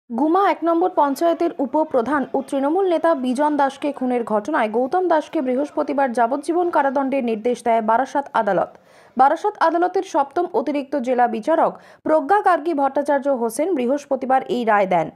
গুমা ১ নম্বর পঞ্চায়েতের উপপ্রধান ও তৃণমূল নেতা বিজন দাসকে খুনের ঘটনায় গৌতম দাসকে বৃহস্পতিবার যাবজ্জীবন কারাদণ্ডের নির্দেশ দেয় বারাসাত আদালত। বারাসাত আদালতের সপ্তম অতিরিক্ত জেলা বিচারক প্রজ্ঞা গার্গী ভট্টাচার্য হোসেন বৃহস্পতিবার এই রায় দেন।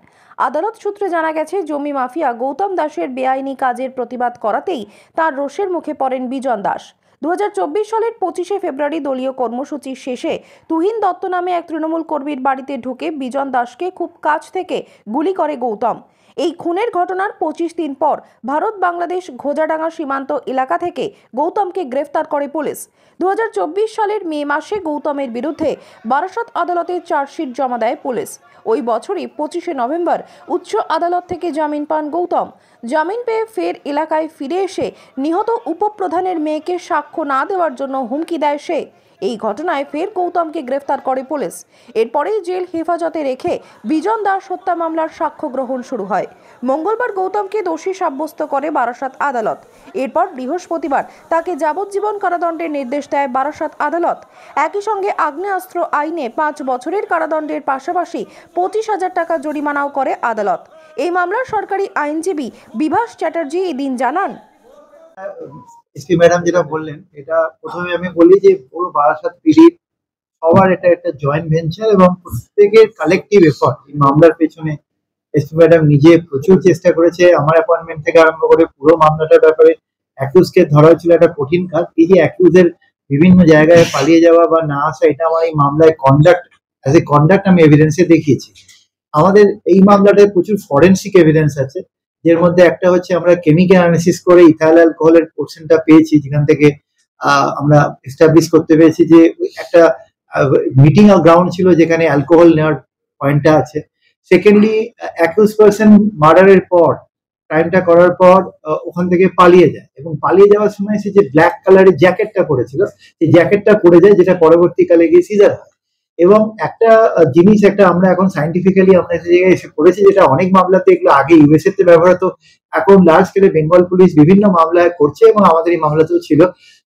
আদালত সূত্রে জানা গেছে, জমি মাফিয়া গৌতম দাসের বেআইনি কাজের প্রতিবাদ করাতেই তার রোষের মুখে পড়েন বিজন দাস। 2024 সালের 25শে ফেব্রুয়ারি দলীয় কর্মসূচি শেষে তুহিন দত্ত নামে এক তৃণমূল কর্মীর বাড়িতে ঢুকে বিজন দাসকে খুব কাছ থেকে গুলি করে গৌতম। এই খুনের ঘটনার 25 দিন পর ভারত বাংলাদেশ ঘোজাডাঙ্গা সীমান্ত এলাকা থেকে গৌতমকে গ্রেফতার করে পুলিশ। 2024 সালের মে মাসে গৌতমের বিরুদ্ধে বারাসাত আদালতে চার্জশিট জমা দেয় পুলিশ। ওই বছরই 25শে নভেম্বর উচ্চ আদালত থেকে জামিন পান গৌতম। জামিন পেয়ে ফের এলাকায় ফিরে এসে নিহত উপপ্রধানের মেয়েকে সাক্ষ্য না দেওয়ার জন্য হুমকি দেয় সে। এই ঘটনায় ফের গৌতমকে গ্রেফতার করে পুলিশ। এরপরেই জেল হেফাজতে রেখে বিজন দাস হত্যা মামলার সাক্ষ্য গ্রহণ শুরু হয়। মঙ্গলবার গৌতমকে দোষী সাব্যস্ত করে বারাসাত আদালত। এরপর বৃহস্পতিবার তাকে যাবজ্জীবন কারাদণ্ডের নির্দেশ দেয় বারাসাত আদালত। একই সঙ্গে আগ্নেয়াস্ত্র আইনে 5 বছরের কারাদণ্ডের পাশাপাশি 25,000 টাকা জরিমানাও করে আদালত। এই মামলার সরকারি আইনজীবী বিভাস চ্যাটার্জি এদিন জানান, এসপি ম্যাডাম যেটা বললেন, এটা প্রথমে আমি বলি যে পুরো বারাসাত পিডির সবার এটা একটা জয়েন্ট ভেঞ্চার এবং প্রত্যেকের কালেকটিভ এফর্ট। এই মামলার পেছনে এসপি ম্যাডাম নিজে প্রচুর চেষ্টা করেছে। আমার অ্যাপয়েন্টমেন্ট থেকে আরম্ভ করে পুরো মামলাটার ব্যাপারে অ্যাকিউজকে ধরা হয়েছিল একটা কঠিন কাজ। এই যে অ্যাকিউজের বিভিন্ন জায়গায় পালিয়ে যাওয়া বা না আসা, এটা আমার এই মামলায় কন্ডাক্ট আমি এভিডেন্সে দেখিয়েছি। আমাদের এই মামলাটায় প্রচুর ফরেনসিক এভিডেন্স আছে, যের মধ্যে একটা হচ্ছে আমরা কেমিক্যাল অ্যানালিসিস করে ইথাইল অ্যালকোহলের পোর্শনটা পেয়েছি, যেখান থেকে আমরা এস্টাবলিশ করতে পেরেছি যে একটা মিটিং গ্রাউন্ড ছিল যেখানে অ্যালকোহল নেওয়ার পয়েন্টটা আছে। সেকেন্ডলি, অ্যাকিউজ পারসন মার্ডারের পর, ক্রাইমটা করার পর ওখান থেকে পালিয়ে যায় এবং পালিয়ে যাওয়ার সময় সে যে ব্ল্যাক কালারের জ্যাকেটটা পরেছিল, সেই জ্যাকেটটা পরে যায়, যেটা পরবর্তীকালে গিয়ে সিজার হয়। এবং একটা জিনিস, একটা আমরা এখন সাইন্টিফিক্যালি আমরা যে জায়গায় এসে পড়েছি, যেটা অনেক মামলাতে এগুলো আগে ইউএসএ তে ব্যবহার হতো, এখন লার্জ স্কেলে বেঙ্গল পুলিশ বিভিন্ন মামলায় করছে এবং আমাদের এই মামলাতেও ছিল।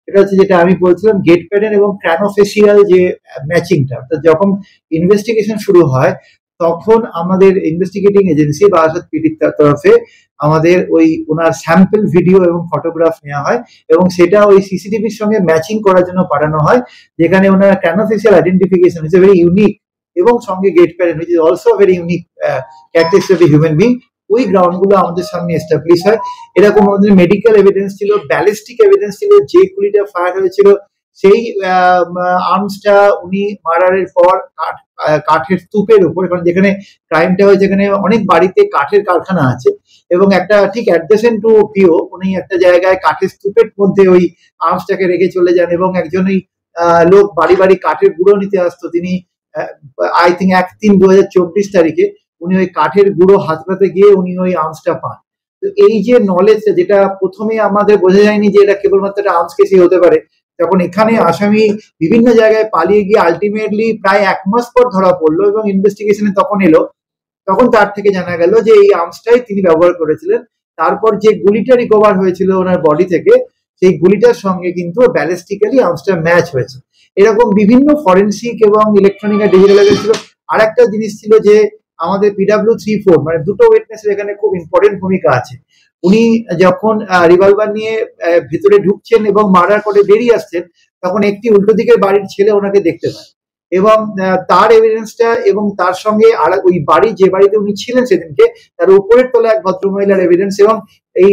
এটা হচ্ছে যেটা আমি বলছিলাম, গেট প্যাটার্ন এবং ক্র্যানোফেসিয়াল যে ম্যাচিংটা, অর্থাৎ যখন ইনভেস্টিগেশন শুরু হয় তখন আমাদের ইনভেস্টিগেটিং এজেন্সি বারাসাত পিডির তরফে আমাদের ওই ওনার স্যাম্পল ভিডিও এবং ফটোগ্রাফ নেওয়া হয় এবং সেটা ওই সিসিটিভির সঙ্গে ম্যাচিং করার জন্য পাঠানো হয়, যেখানে ওনার craniofacial identification is very unique এবং সঙ্গে gait pattern which is also very unique characteristic of the human being. ওই গ্রাউন্ড গুলো আমাদের সামনে এস্টাবলিশ হয়। এরকম আমাদের মেডিকেল এভিডেন্স ছিল, ব্যালিস্টিক এভিডেন্স ছিল, যে গুলিটা ফায়ার হয়েছিল সেই আর্মসটা উনি মার্ডারের পর কাঠের স্তূপের উপর, কারণ যেখানে ক্রাইমটা হয়েছে যেখানে অনেক বাড়িতে কাঠের কারখানা আছে এবং একটা ঠিক অ্যাডজেসেন্ট টু পিও উনি একটা জায়গায় কাঠের স্তূপের মধ্যে ওই আর্মসটাকে রেখে চলে যান এবং একজন ওই লোক বাড়ি বাড়ি কাঠের গুঁড়ো নিতে আসতো, তিনি আই থিঙ্ক 1/3/2024 তারিখে উনি ওই কাঠের গুঁড়ো হাতড়াতে গিয়ে উনি ওই আর্মসটা পান। তো এই যে নলেজটা, যেটা প্রথমে আমাদের বোঝা যায়নি যে এটা কেবলমাত্র একটা আর্মস কেসই হতে পারে, তখন এখানে আসামি বিভিন্ন জায়গায় পালিয়ে গিয়ে আলটিমেটলি প্রায় 1 মাস পর ধরা পড়লো এবং ইনভেস্টিগেশনে তখন এলো, তখন তার থেকে জানা গেল যে এই আর্মসটাই তিনি ব্যবহার করেছিলেন। তারপর যে গুলিটা রিকভার হয়েছিল ওনার বডি থেকে, সেই গুলিটার সঙ্গে কিন্তু ব্যালিস্টিক্যালি আর্মসটা ম্যাচ হয়েছে। এরকম বিভিন্ন ফরেনসিক এবং ইলেকট্রনিক আর ডিজিটাল এভিডেন্স ছিল। আর একটা জিনিস ছিল যে আমাদের PW34 মানে দুটো উইটনেসের এখানে খুব ইম্পর্টেন্ট ভূমিকা আছে। উনি যখন রিভলভার নিয়ে ভিতরে ঢুকছেন এবং মার্ডার করে বেরিয়ে আসছেন, তখন একটি উল্টো দিকের বাড়ির ছেলে ওনাকে দেখতে পায় এবং তার এভিডেন্সটা এবং তার সঙ্গে আর ওই বাড়ি, যে বাড়িতে উনি ছিলেন সেদিনকে, তার উপরের তলা এক ভদ্রমহিলার এভিডেন্স এবং এই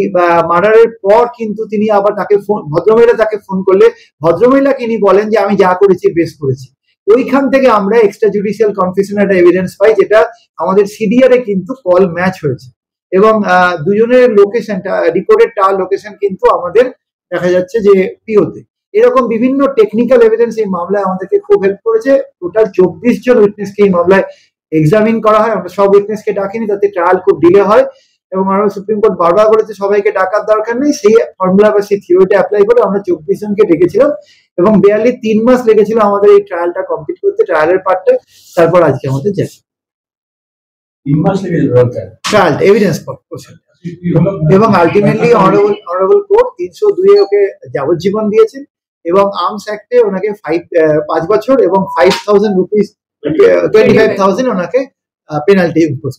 মার্ডারের পর কিন্তু তিনি আবার তাকে ভদ্রমহিলা তাকে ফোন করলে ভদ্রমহিলা তিনি বলেন যে আমি যা করেছি বেশ করেছি। ওইখান থেকে আমরা এক্সট্রা জুডিশিয়াল কনফেশন একটা এভিডেন্স পাই, যেটা আমাদের সিডিআর এ কিন্তু কল ম্যাচ হয়েছে এবং দুজনের লোকেশনটা, রিকর্ডেড টাওয়ার লোকেশন কিন্তু আমাদের দেখা যাচ্ছে যে পিওতে। এরকম বিভিন্ন টেকনিক্যাল এভিডেন্স এই মামলায় আমাদেরকে খুব হেল্প করেছে। টোটাল 24 জন উইটনেসকে এই মামলায় এক্সামিন করা হয়। আমরা সব উইটনেসকে ডাকিনি, তাতে ট্রায়াল খুব ডিলে হয় এবং আমরা সুপ্রিম কোর্ট বারবার করেছে সবাইকে ডাকার দরকার নেই, সেই ফর্মুলা বা সেই থিওরিটা অ্যাপ্লাই করে আমরা 24 জনকে ডেকেছিলাম এবং বেয়ারলি 3 মাস লেগেছিল আমাদের এই ট্রায়ালটা কমপ্লিট করতে, ট্রায়ালের পার্টটা। তারপর আজকে আমাদের যাচ্ছে 3 মাস লেগেছিল ট্রায়াল এভিডেন্স পোর্শন এবং আলটিমেটলি অনারেবল কোর্ট 302 ওকে যাবজ্জীবন দিয়েছেন এবং আর্মস অ্যাক্টে ওনাকে 5 বছর এবং 5,000 রুপিস 25,000 ওনাকে পেনাল্টি ইম্পোজ